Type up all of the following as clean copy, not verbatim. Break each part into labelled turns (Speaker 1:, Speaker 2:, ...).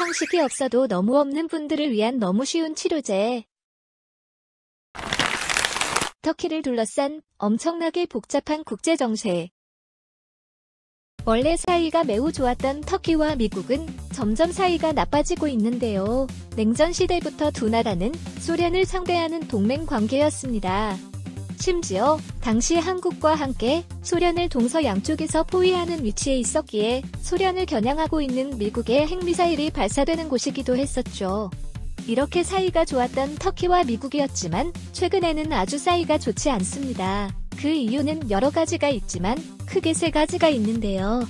Speaker 1: 상식이 없어도 너무 없는 분들을 위한 너무 쉬운 치료제. 터키를 둘러싼 엄청나게 복잡한 국제정세. 원래 사이가 매우 좋았던 터키와 미국은 점점 사이가 나빠지고 있는데요. 냉전 시대부터 두 나라는 소련을 상대하는 동맹 관계였습니다. 심지어 당시 한국과 함께 소련을 동서 양쪽에서 포위하는 위치에 있었기에 소련을 겨냥하고 있는 미국의 핵미사일이 발사되는 곳이기도 했었죠. 이렇게 사이가 좋았던 터키와 미국이었지만 최근에는 아주 사이가 좋지 않습니다. 그 이유는 여러 가지가 있지만 크게 세 가지가 있는데요.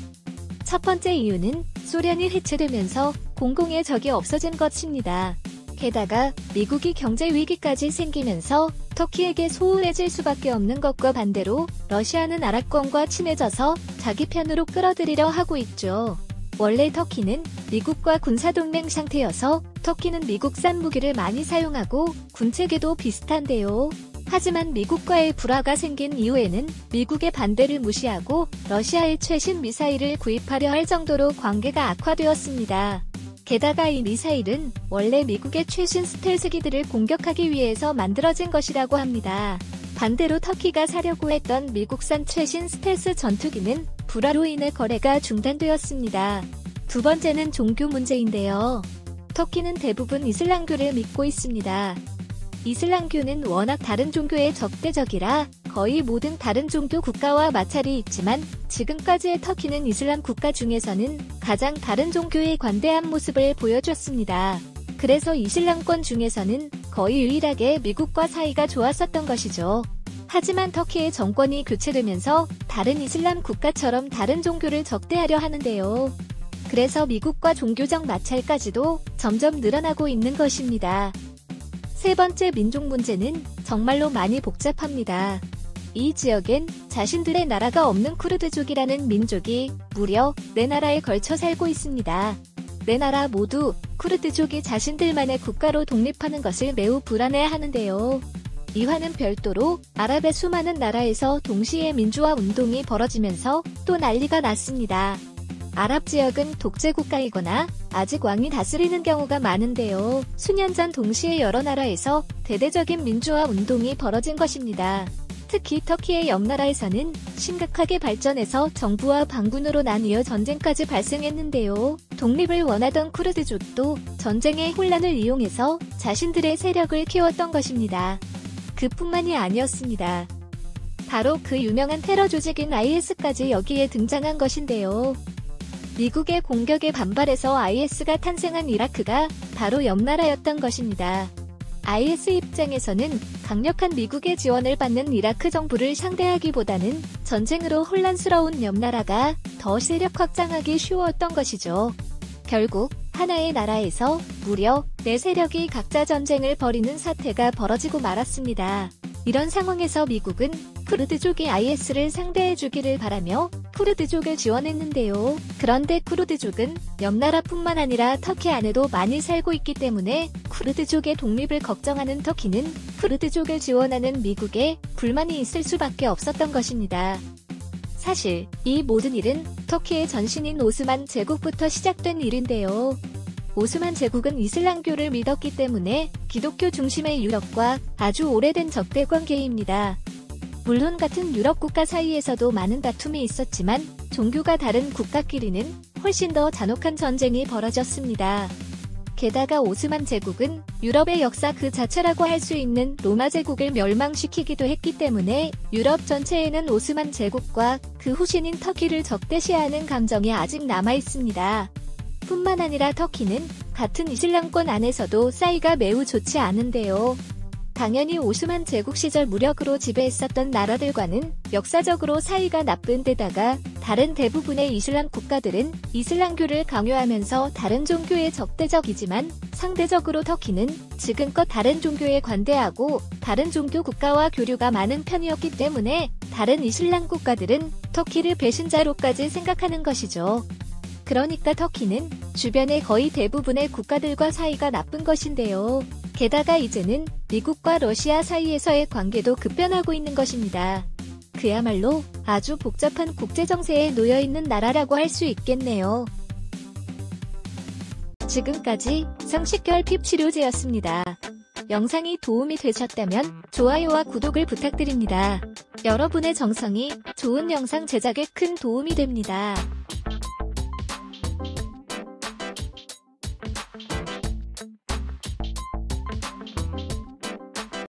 Speaker 1: 첫 번째 이유는 소련이 해체되면서 공공의 적이 없어진 것입니다. 게다가 미국이 경제 위기까지 생기면서 터키에게 소홀해질 수밖에 없는 것과 반대로 러시아는 아랍권과 친해져서 자기 편으로 끌어들이려 하고 있죠. 원래 터키는 미국과 군사동맹 상태여서 터키는 미국산 무기를 많이 사용하고 군체계도 비슷한데요. 하지만 미국과의 불화가 생긴 이후에는 미국의 반대를 무시하고 러시아의 최신 미사일을 구입하려 할 정도로 관계가 악화되었습니다. 게다가 이 미사일은 원래 미국의 최신 스텔스기들을 공격하기 위해서 만들어진 것이라고 합니다. 반대로 터키가 사려고 했던 미국산 최신 스텔스 전투기는 불화로 인해 거래가 중단되었습니다. 두 번째는 종교 문제인데요. 터키는 대부분 이슬람교를 믿고 있습니다. 이슬람교는 워낙 다른 종교의 적대적이라 거의 모든 다른 종교 국가와 마찰이 있지만 지금까지의 터키는 이슬람 국가 중에서는 가장 다른 종교에 관대한 모습을 보여줬습니다. 그래서 이슬람권 중에서는 거의 유일하게 미국과 사이가 좋았었던 것이죠. 하지만 터키의 정권이 교체되면서 다른 이슬람 국가처럼 다른 종교를 적대하려 하는데요. 그래서 미국과 종교적 마찰까지도 점점 늘어나고 있는 것입니다. 세 번째 민족 문제는 정말로 많이 복잡합니다. 이 지역엔 자신들의 나라가 없는 쿠르드족이라는 민족이 무려 4나라에 걸쳐 살고 있습니다. 4나라 모두 쿠르드족이 자신들만의 국가로 독립하는 것을 매우 불안해하는데요. 이와는 별도로 아랍의 수많은 나라에서 동시에 민주화 운동이 벌어지면서 또 난리가 났습니다. 아랍 지역은 독재국가이거나 아직 왕이 다스리는 경우가 많은데요. 수년 전 동시에 여러 나라에서 대대적인 민주화 운동이 벌어진 것입니다. 특히 터키의 옆 나라에서는 심각하게 발전해서 정부와 반군으로 나뉘어 전쟁까지 발생했는데요. 독립을 원하던 쿠르드족도 전쟁의 혼란을 이용해서 자신들의 세력을 키웠던 것입니다. 그뿐만이 아니었습니다. 바로 그 유명한 테러 조직인 IS까지 여기에 등장한 것인데요. 미국의 공격에 반발해서 IS가 탄생한 이라크가 바로 옆 나라였던 것입니다. IS 입장에서는 강력한 미국의 지원을 받는 이라크 정부를 상대하기보다는 전쟁으로 혼란스러운 옆 나라가 더 세력 확장하기 쉬웠던 것이죠. 결국 하나의 나라에서 무려 4세력이 각자 전쟁을 벌이는 사태가 벌어지고 말았습니다. 이런 상황에서 미국은 쿠르드족이 IS를 상대해주기를 바라며 쿠르드족을 지원했는데요. 그런데 쿠르드족은 옆 나라뿐만 아니라 터키 안에도 많이 살고 있기 때문에 쿠르드족의 독립을 걱정하는 터키는 쿠르드족을 지원하는 미국에 불만이 있을 수밖에 없었던 것입니다. 사실 이 모든 일은 터키의 전신인 오스만 제국부터 시작된 일인데요. 오스만 제국은 이슬람교를 믿었기 때문에 기독교 중심의 유럽과 아주 오래된 적대 관계입니다. 물론 같은 유럽 국가 사이에서도 많은 다툼이 있었지만 종교가 다른 국가끼리는 훨씬 더 잔혹한 전쟁이 벌어졌습니다. 게다가 오스만 제국은 유럽의 역사 그 자체라고 할 수 있는 로마 제국을 멸망시키기도 했기 때문에 유럽 전체에는 오스만 제국과 그 후신인 터키를 적대시하는 감정이 아직 남아있습니다. 뿐만 아니라 터키는 같은 이슬람권 안에서도 사이가 매우 좋지 않은데요. 당연히 오스만 제국 시절 무력으로 지배했었던 나라들과는 역사적으로 사이가 나쁜 데다가 다른 대부분의 이슬람 국가들은 이슬람교를 강요하면서 다른 종교에 적대적이지만 상대적으로 터키는 지금껏 다른 종교에 관대하고 다른 종교 국가와 교류가 많은 편이었기 때문에 다른 이슬람 국가들은 터키를 배신자로까지 생각하는 것이죠. 그러니까 터키는 주변의 거의 대부분의 국가들과 사이가 나쁜 것인데요. 게다가 이제는 미국과 러시아 사이에서의 관계도 급변하고 있는 것입니다. 그야말로 아주 복잡한 국제정세에 놓여있는 나라라고 할 수 있겠네요. 지금까지 성식결 핍 치료제였습니다. 영상이 도움이 되셨다면 좋아요와 구독을 부탁드립니다. 여러분의 정성이 좋은 영상 제작에 큰 도움이 됩니다.